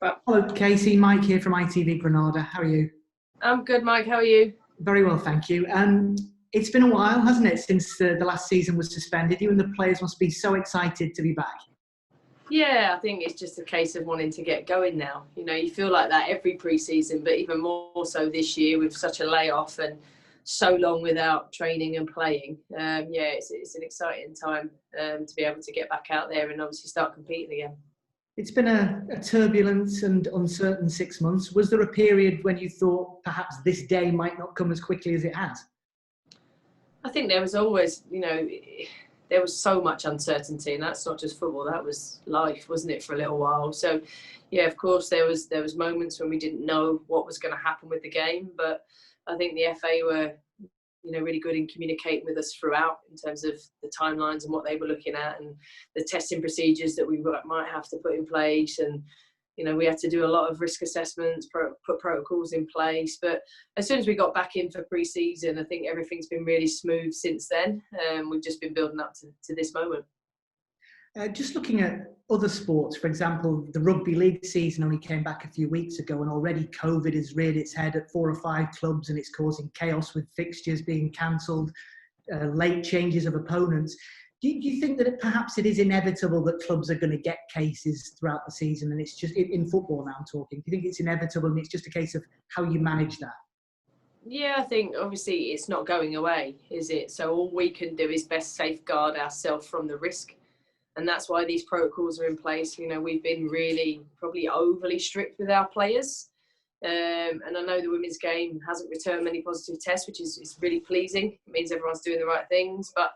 But Hello, Casey. Mike here from ITV Granada. How are you? I'm good, Mike. How are you? Very well, thank you. It's been a while, hasn't it, since the last season was suspended? You and the players must be so excited to be back. Yeah, I think it's just a case of wanting to get going now. You know, you feel like that every pre-season, but even more so this year with such a layoff and so long without training and playing. It's an exciting time to be able to get back out there and obviously start competing again. It's been a turbulent and uncertain 6 months. Was there a period when you thought perhaps this day might not come as quickly as it has? I think there was always, there was so much uncertainty, and that's not just football, that was life, wasn't it, for a little while. So yeah, of course there was moments when we didn't know what was going to happen with the game, but I think the FA were really good in communicating with us throughout in terms of the timelines and what they were looking at and the testing procedures that we might have to put in place. And we had to do a lot of risk assessments, put protocols in place. But as soon as we got back in for pre-season, I think everything's been really smooth since then. We've just been building up to this moment. Just looking at other sports, for example, the rugby league season only came back a few weeks ago, and already COVID has reared its head at 4 or 5 clubs, and it's causing chaos with fixtures being cancelled, late changes of opponents. Do you think that perhaps it is inevitable that clubs are going to get cases throughout the season, and it's just in football now I'm talking? Do you think it's inevitable and it's just a case of how you manage that? Yeah, I think obviously it's not going away, is it? So all we can do is best safeguard ourselves from the risk. And that's why these protocols are in place. We've been really probably overly strict with our players. And I know the women's game hasn't returned many positive tests, which is really pleasing. It means everyone's doing the right things. But,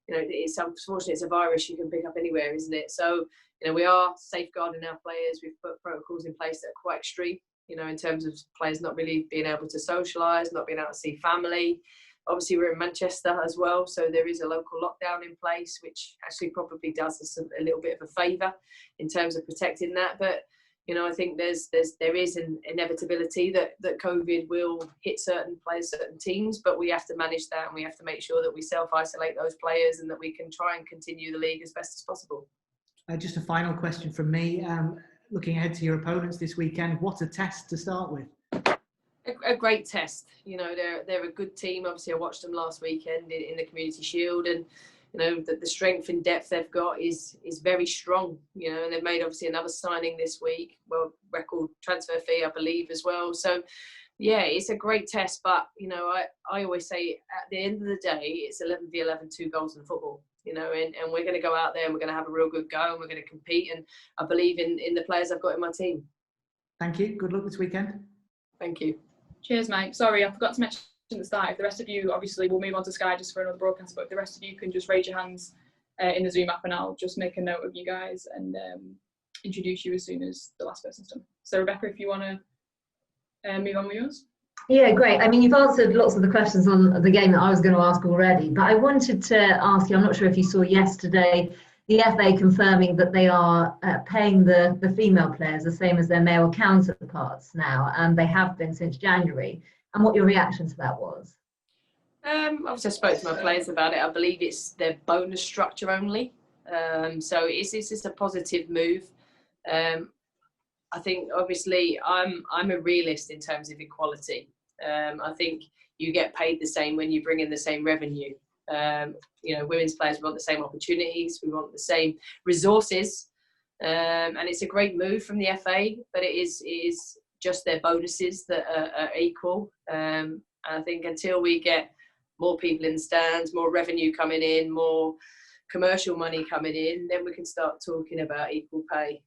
it's unfortunate, it's a virus you can pick up anywhere, isn't it? So, we are safeguarding our players. We've put protocols in place that are quite extreme, in terms of players not really being able to socialise, not being able to see family. Obviously, we're in Manchester as well, so there is a local lockdown in place, which actually probably does us a little bit of a favour in terms of protecting that. But I think there is an inevitability that COVID will hit certain players, certain teams, but we have to manage that, and we have to make sure that we self-isolate those players and that we can try and continue the league as best as possible. Just a final question from me. Looking ahead to your opponents this weekend, what a test to start with. A great test. They're a good team. Obviously, I watched them last weekend in the Community Shield, and the strength and depth they've got is very strong. And they've made obviously another signing this week. Well, record transfer fee, I believe, as well. So yeah, it's a great test. But I always say at the end of the day, it's 11v11, 2 goals in football. And we're going to go out there and we're going to have a real good go, and we're going to compete. And I believe in the players I've got in my team. Thank you. Good luck this weekend. Thank you. Cheers, Mike. Sorry, I forgot to mention at the start, if the rest of you, obviously we'll move on to Sky just for another broadcast, but if the rest of you can just raise your hands in the Zoom app, and I'll just make a note of you guys and introduce you as soon as the last person's done. So Rebecca, if you want to move on with yours. Yeah, great. I mean, you've answered lots of the questions on the game that I was going to ask already, but I wanted to ask you, I'm not sure if you saw yesterday, the FA confirming that they are paying the female players the same as their male counterparts now, and they have been since January, and what your reaction to that was? Obviously, I spoke to my players about it. I believe it's their bonus structure only. So it's a positive move. I think, obviously, I'm a realist in terms of equality. I think you get paid the same when you bring in the same revenue. Women's players want the same opportunities, we want the same resources, and it's a great move from the FA, but it is just their bonuses that are equal. And I think until we get more people in the stands, more revenue coming in, more commercial money coming in, then we can start talking about equal pay.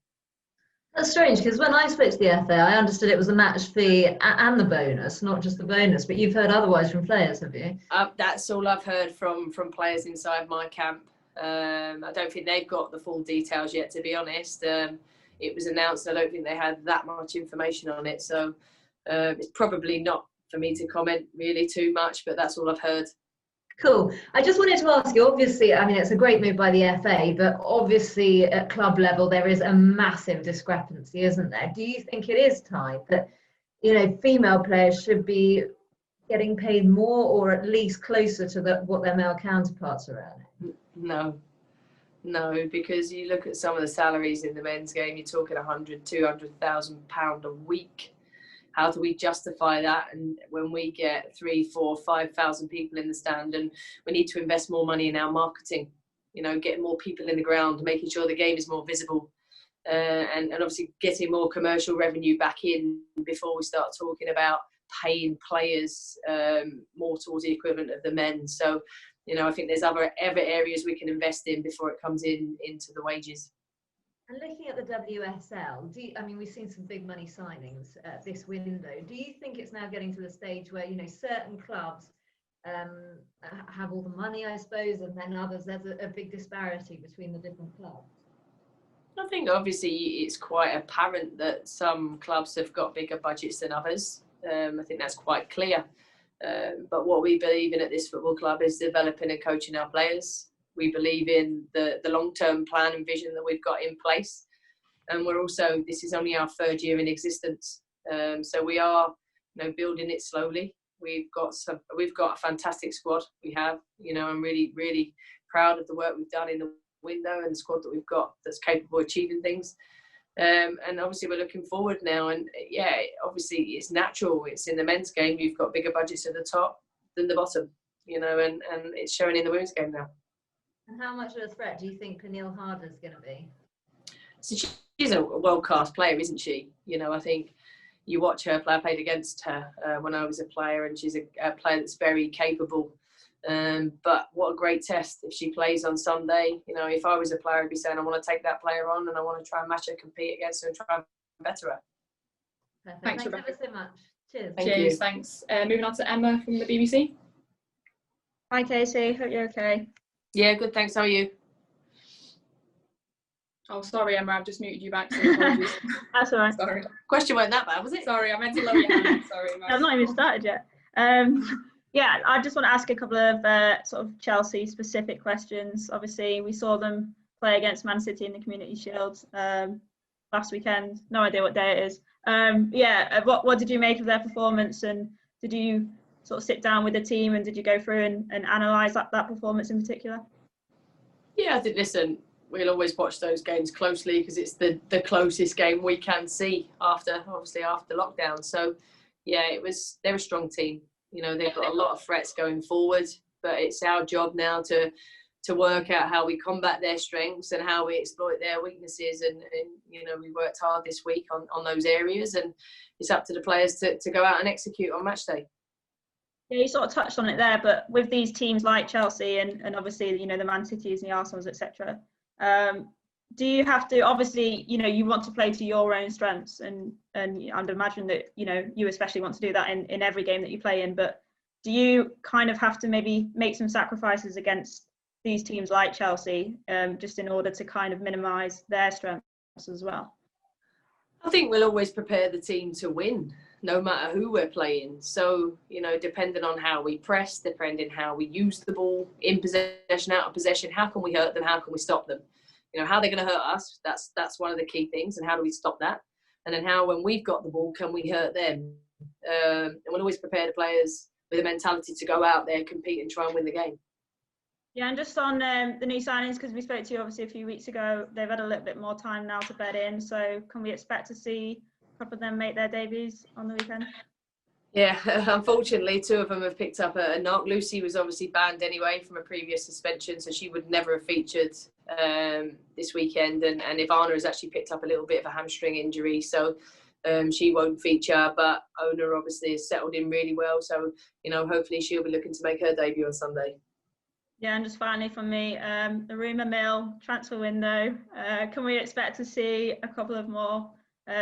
That's strange, because when I spoke to the FA, I understood it was a match fee and the bonus, not just the bonus, but you've heard otherwise from players, have you? That's all I've heard from players inside my camp. I don't think they've got the full details yet, to be honest. It was announced, I don't think they had that much information on it, so it's probably not for me to comment really too much, but that's all I've heard. Cool. I just wanted to ask you, obviously, I mean, it's a great move by the FA, but obviously at club level, there is a massive discrepancy, isn't there? Do you think it is time that, female players should be getting paid more, or at least closer to what their male counterparts are earning? No. No, because you look at some of the salaries in the men's game, you're talking 100, 200,000 pound a week. How do we justify that? And when we get 3, 4, 5,000 people in the stand, and we need to invest more money in our marketing, you know, getting more people in the ground, making sure the game is more visible, and obviously getting more commercial revenue back in before we start talking about paying players more towards the equivalent of the men. So, you know, I think there's other areas we can invest in before it comes into the wages. And looking at the WSL, I mean, we've seen some big money signings this window. Do you think it's now getting to the stage where, you know, certain clubs have all the money, I suppose, and then others, there's a big disparity between the different clubs? I think obviously it's quite apparent that some clubs have got bigger budgets than others. I think that's quite clear. But what we believe in at this football club is developing and coaching our players. We believe in the long-term plan and vision that we've got in place. And we're also, this is only our 3rd year in existence. So we are, you know, building it slowly. We've got a fantastic squad. We have, you know, I'm really, really proud of the work we've done in the window and the squad that we've got that's capable of achieving things. And obviously we're looking forward now, and yeah, obviously it's natural. It's in the men's game, you've got bigger budgets at the top than the bottom, you know, and it's showing in the women's game now. And how much of a threat do you think Pernille Harder's going to be? So she's a world-class player, isn't she? You know, I think you watch her play. I played against her when I was a player, and she's a player that's very capable. But what a great test if she plays on Sunday. You know, if I was a player, I'd be saying I want to take that player on and I want to try and match her, compete against her, and try and better her. Perfect. Thanks ever Rebecca. so much. Cheers. Cheers, thanks. Moving on to Emma from the BBC. Hi Casey, hope you're okay. Yeah, good, thanks. How are you? Oh, sorry, Emma, I've just muted you back. So apologies. That's all right. Sorry. Question weren't that bad, was it? Sorry, I meant to lower your hand. Sorry. I've not even started yet. Yeah, I just want to ask a couple of sort of Chelsea specific questions. Obviously, we saw them play against Man City in the Community Shield last weekend. No idea what day it is. What did you make of their performance, and did you sort of sit down with the team and did you go through and analyse that performance in particular? Yeah, I think, listen, we'll always watch those games closely because it's the closest game we can see after lockdown. So, yeah, they're a strong team. You know, they've got a lot of threats going forward, but it's our job now to work out how we combat their strengths and how we exploit their weaknesses. And you know, we worked hard this week on those areas, and it's up to the players to go out and execute on match day. Yeah, you sort of touched on it there, but with these teams like Chelsea and obviously, you know, the Man Cities and the Arsenals, etc., do you have to, obviously, you know, you want to play to your own strengths, and I'd imagine that, you know, you especially want to do that in every game that you play in, but do you kind of have to maybe make some sacrifices against these teams like Chelsea, just in order to kind of minimise their strengths as well? I think we'll always prepare the team to win, no matter who we're playing. So, you know, depending on how we press, depending how we use the ball, in possession, out of possession, how can we hurt them? How can we stop them? You know, how they're going to hurt us, that's one of the key things, and how do we stop that? And then how, when we've got the ball, can we hurt them? And we'll always prepare the players with a mentality to go out there, compete and try and win the game. Yeah, and just on the new signings, because we spoke to you obviously a few weeks ago, they've had a little bit more time now to bed in, so can we expect to see a couple of them make their debuts on the weekend? Yeah, unfortunately, 2 of them have picked up a knock. Lucy was obviously banned anyway from a previous suspension, so she would never have featured this weekend. And Ivana has actually picked up a little bit of a hamstring injury, so she won't feature. But Ona obviously has settled in really well, so, you know, hopefully she'll be looking to make her debut on Sunday. Yeah, and just finally from me, the rumour mill transfer window. Can we expect to see a couple of more,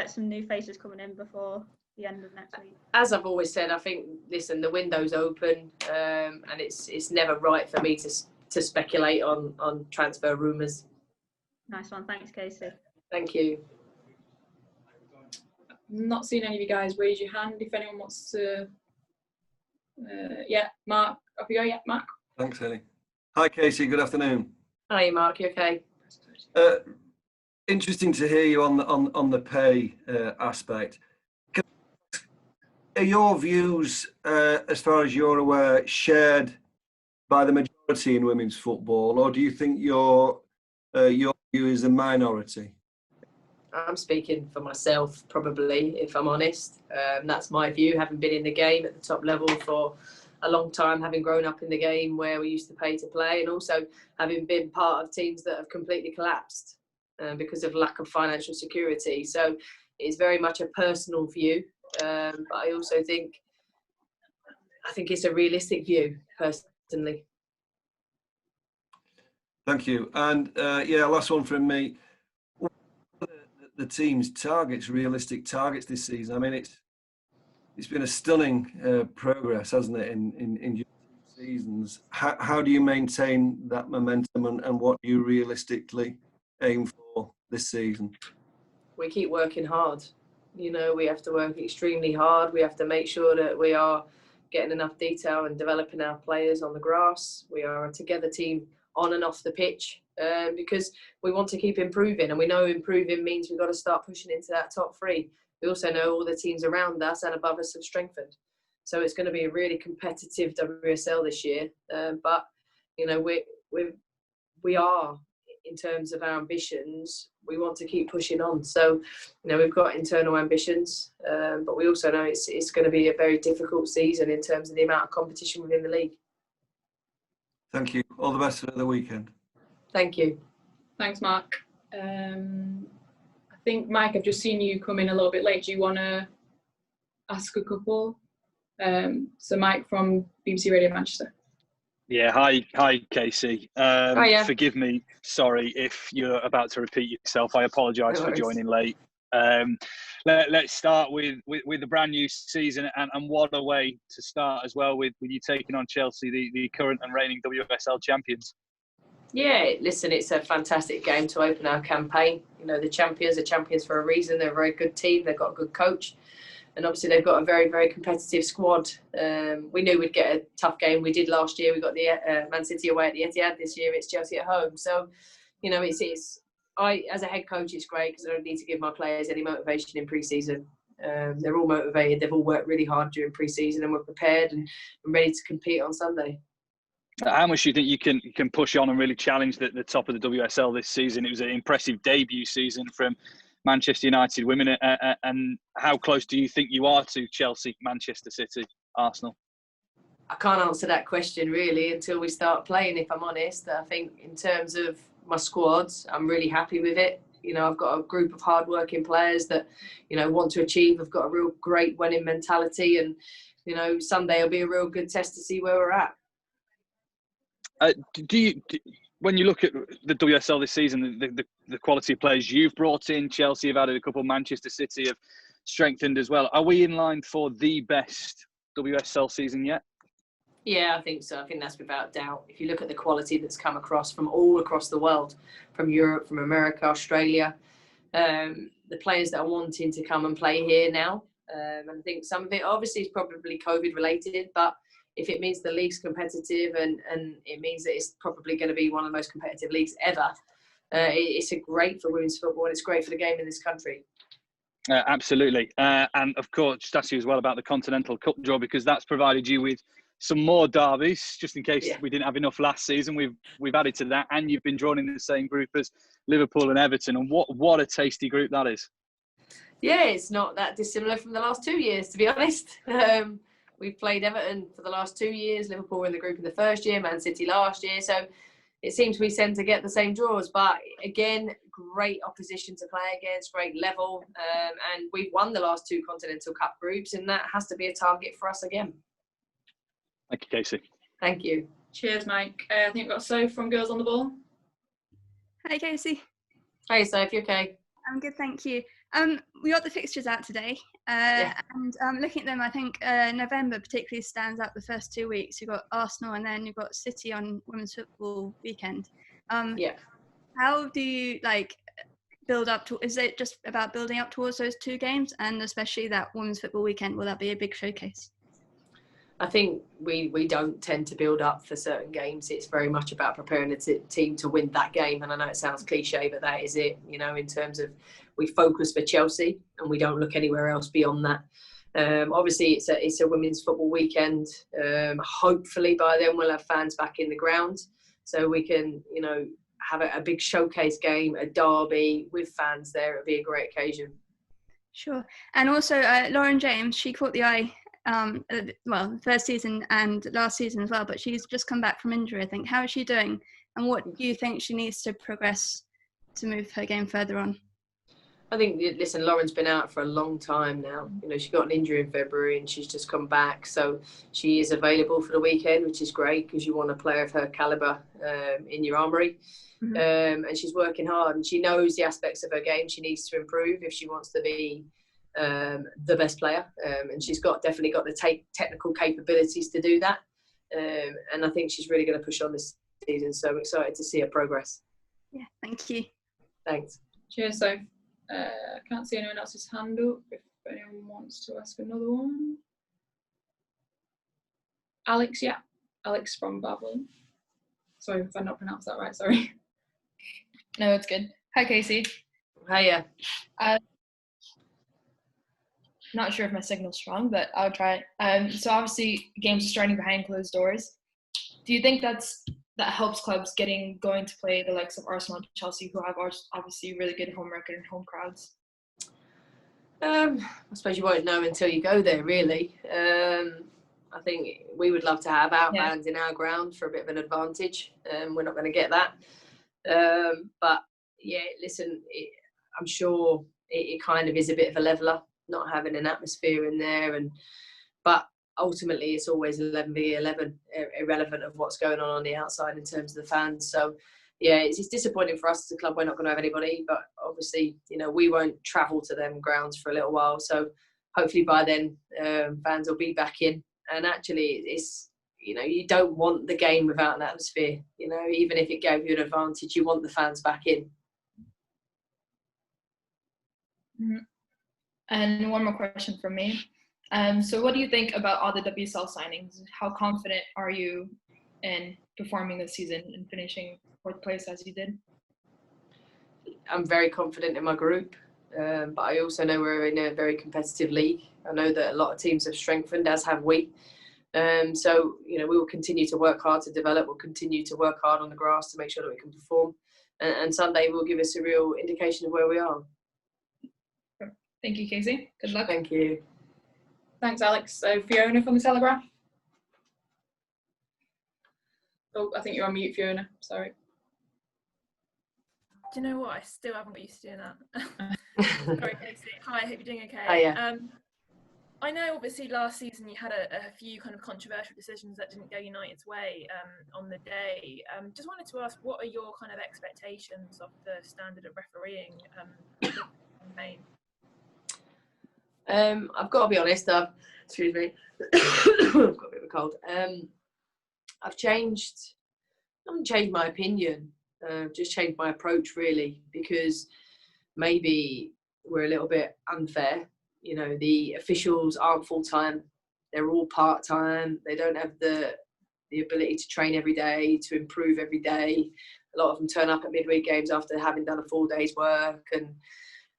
some new faces coming in before the end of next week? As I've always said, I think, listen, the window's open, and it's never right for me to speculate on transfer rumours. Nice one, thanks Casey. Thank you. Not seeing any of you guys raise your hand if anyone wants to. Yeah, Mark, off you go. Yeah, Mark. Thanks, Ellie. Hi, Casey. Good afternoon. Hi, Mark. You okay? Interesting to hear you on the pay aspect. Are your views, as far as you're aware, shared by the majority in women's football, or do you think you're your view is a minority? I'm speaking for myself, probably, if I'm honest. That's my view, having been in the game at the top level for a long time, having grown up in the game where we used to pay to play, and also having been part of teams that have completely collapsed because of lack of financial security. So it's very much a personal view, but I also think it's a realistic view, personally. Thank you. And yeah, last one from me. What are the team's targets, realistic targets this season? I mean, it's been a stunning progress, hasn't it, in your seasons? How do you maintain that momentum, and what do you realistically aim for this season? We keep working hard. You know, we have to work extremely hard. We have to make sure that we are getting enough detail and developing our players on the grass. We are a together team on and off the pitch because we want to keep improving, and we know improving means we've got to start pushing into that top three. We also know all the teams around us and above us have strengthened. So it's going to be a really competitive WSL this year. But, you know, we are, in terms of our ambitions, we want to keep pushing on. So, you know, we've got internal ambitions, but we also know it's going to be a very difficult season in terms of the amount of competition within the league. Thank you. All the best for the weekend. Thank you. Thanks, Mark. I think, Mike, I've just seen you come in a little bit late. Do you want to ask a couple? So Mike from BBC Radio Manchester. Yeah, hi, Casey. Hiya. Forgive me, sorry if you're about to repeat yourself. I apologise No for worries. joining late. Let's start with the brand new season, and what a way to start as well with you taking on Chelsea, the current and reigning WSL champions. Yeah, listen, it's a fantastic game to open our campaign. You know, the champions are champions for a reason. They're a very good team. They've got a good coach. And obviously they've got a very, very competitive squad. We knew we'd get a tough game. We did last year. We got the Man City away at the Etihad. This year it's Chelsea at home. So, you know, I as a head coach, it's great because I don't need to give my players any motivation in pre-season. They're all motivated. They've all worked really hard during pre-season, and we're prepared and ready to compete on Sunday. How much do you think you can push on and really challenge the top of the WSL this season? It was an impressive debut season from Manchester United women, and how close do you think you are to Chelsea, Manchester City, Arsenal? I can't answer that question really until we start playing, if I'm honest. I think in terms of my squads, I'm really happy with it. You know, I've got a group of hard-working players that, you know, want to achieve. I've got a real great winning mentality, and, you know, Sunday will be a real good test to see where we're at. When you look at the WSL this season, the quality of players you've brought in, Chelsea have added a couple, Manchester City have strengthened as well. Are we in line for the best WSL season yet? Yeah, I think so. I think that's without doubt. If you look at the quality that's come across from all across the world, from Europe, from America, Australia, the players that are wanting to come and play here now. And I think some of it obviously is probably COVID related, but if it means the league's competitive and it means that it's probably going to be one of the most competitive leagues ever, it's great for women's football, and it's great for the game in this country. Absolutely. And of course, just ask you as well about the Continental Cup draw, because that's provided you with some more derbies, just in case we didn't have enough last season. We've added to that, and you've been drawn in the same group as Liverpool and Everton. And what a tasty group that is. Yeah, it's not that dissimilar from the last 2 years, to be honest. We've played Everton for the last 2 years. Liverpool were in the group in the first year, Man City last year. So it seems we tend to get the same draws. But again, great opposition to play against, great level. And we've won the last 2 Continental Cup groups, and that has to be a target for us again. Thank you, Casey. Thank you. Cheers, Mike. I think we've got Soph from Girls on the Ball. Hi, Casey. Hi, Soph. You okay? I'm good, thank you. We got the fixtures out today, and looking at them, I think November particularly stands out. The first 2 weeks, you've got Arsenal, and then you've got City on Women's Football weekend. How do you build up to? Is it just about building up towards those 2 games, and especially that Women's Football weekend? Will that be a big showcase? I think we don't tend to build up for certain games. It's very much about preparing the team to win that game. And I know it sounds cliche, but that is it. You know, in terms of we focus for Chelsea and we don't look anywhere else beyond that. Obviously, it's a women's football weekend. Hopefully by then we'll have fans back in the ground, so we can, you know, have a big showcase game, a derby with fans there. It'd be a great occasion. Sure. And also Lauren James, she caught the eye, first season and last season as well, but she's just come back from injury, I think. How is she doing? And what do you think she needs to progress to move her game further on? I think, listen, Lauren's been out for a long time now. You know, she got an injury in February and she's just come back. So she is available for the weekend, which is great because you want a player of her calibre in your armoury. Mm-hmm. And she's working hard and she knows the aspects of her game she needs to improve if she wants to be the best player. And she's definitely got the technical capabilities to do that. And I think she's really going to push on this season. So I'm excited to see her progress. Yeah, thank you. Thanks. Cheers, so. I can't see anyone else's hand up if anyone wants to ask another one. Alex, yeah. Alex from Babylon. Sorry if I not pronounced that right, sorry. No, it's good. Hi, Casey. Hiya. Not sure if my signal's strong, but I'll try it. So obviously games are starting behind closed doors. Do you think that helps clubs going to play the likes of Arsenal and Chelsea, who have obviously really good home record and home crowds? I suppose you won't know until you go there, really. I think we would love to have our fans in our ground for a bit of an advantage. We're not going to get that. But, yeah, listen, I'm sure it kind of is a bit of a leveller, not having an atmosphere in there. But ultimately, it's always 11v11, irrelevant of what's going on the outside in terms of the fans. So, yeah, it's disappointing for us as a club. We're not going to have anybody, but obviously, you know, we won't travel to them grounds for a little while. So, hopefully by then, fans will be back in. And actually, it's, you know, you don't want the game without an atmosphere. You know, even if it gave you an advantage, you want the fans back in. Mm-hmm. And one more question from me. So what do you think about all the WSL signings? How confident are you in performing this season and finishing fourth place as you did? I'm very confident in my group, but I also know we're in a very competitive league. I know that a lot of teams have strengthened, as have we. So, you know, we will continue to work hard to develop. We'll continue to work hard on the grass to make sure that we can perform. And Sunday will give us a real indication of where we are. Thank you, Casey. Good luck. Thank you. Thanks, Alex. So Fiona from The Telegraph. Oh, I think you're on mute, Fiona. Sorry. Do you know what? I still haven't got used to doing that. Sorry, Casey. Hi, I hope you're doing okay. Hiya. I know obviously last season you had a few kind of controversial decisions that didn't go United's way on the day. Just wanted to ask, what are your kind of expectations of the standard of refereeing campaign? I've got to be honest, excuse me, I've got a bit of a cold. I haven't changed my opinion, just changed my approach really, because maybe we're a little bit unfair. You know, the officials aren't full-time, they're all part-time, they don't have the ability to train every day, to improve every day. A lot of them turn up at midweek games after having done a full day's work. And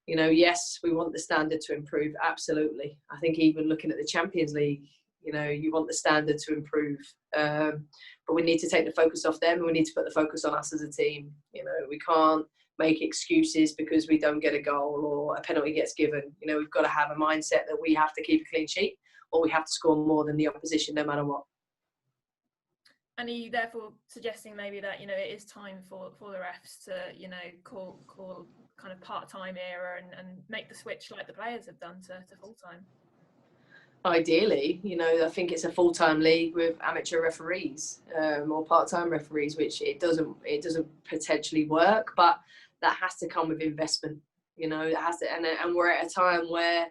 you know, yes, we want the standard to improve, absolutely. I think even looking at the Champions League, you know, you want the standard to improve. But we need to take the focus off them and we need to put the focus on us as a team. You know, we can't make excuses because we don't get a goal or a penalty gets given. You know, we've got to have a mindset that we have to keep a clean sheet or we have to score more than the opposition no matter what. And are you therefore suggesting maybe that, you know, it is time for the refs to, you know, call kind of part-time era and make the switch like the players have done to full-time? Ideally, you know, I think it's a full-time league with amateur referees or part-time referees, which it doesn't potentially work, but that has to come with investment. You know, it has to, and we're at a time where,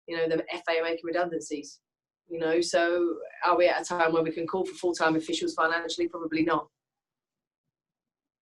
you know, the FA are making redundancies. You know, so are we at a time where we can call for full-time officials financially? Probably not.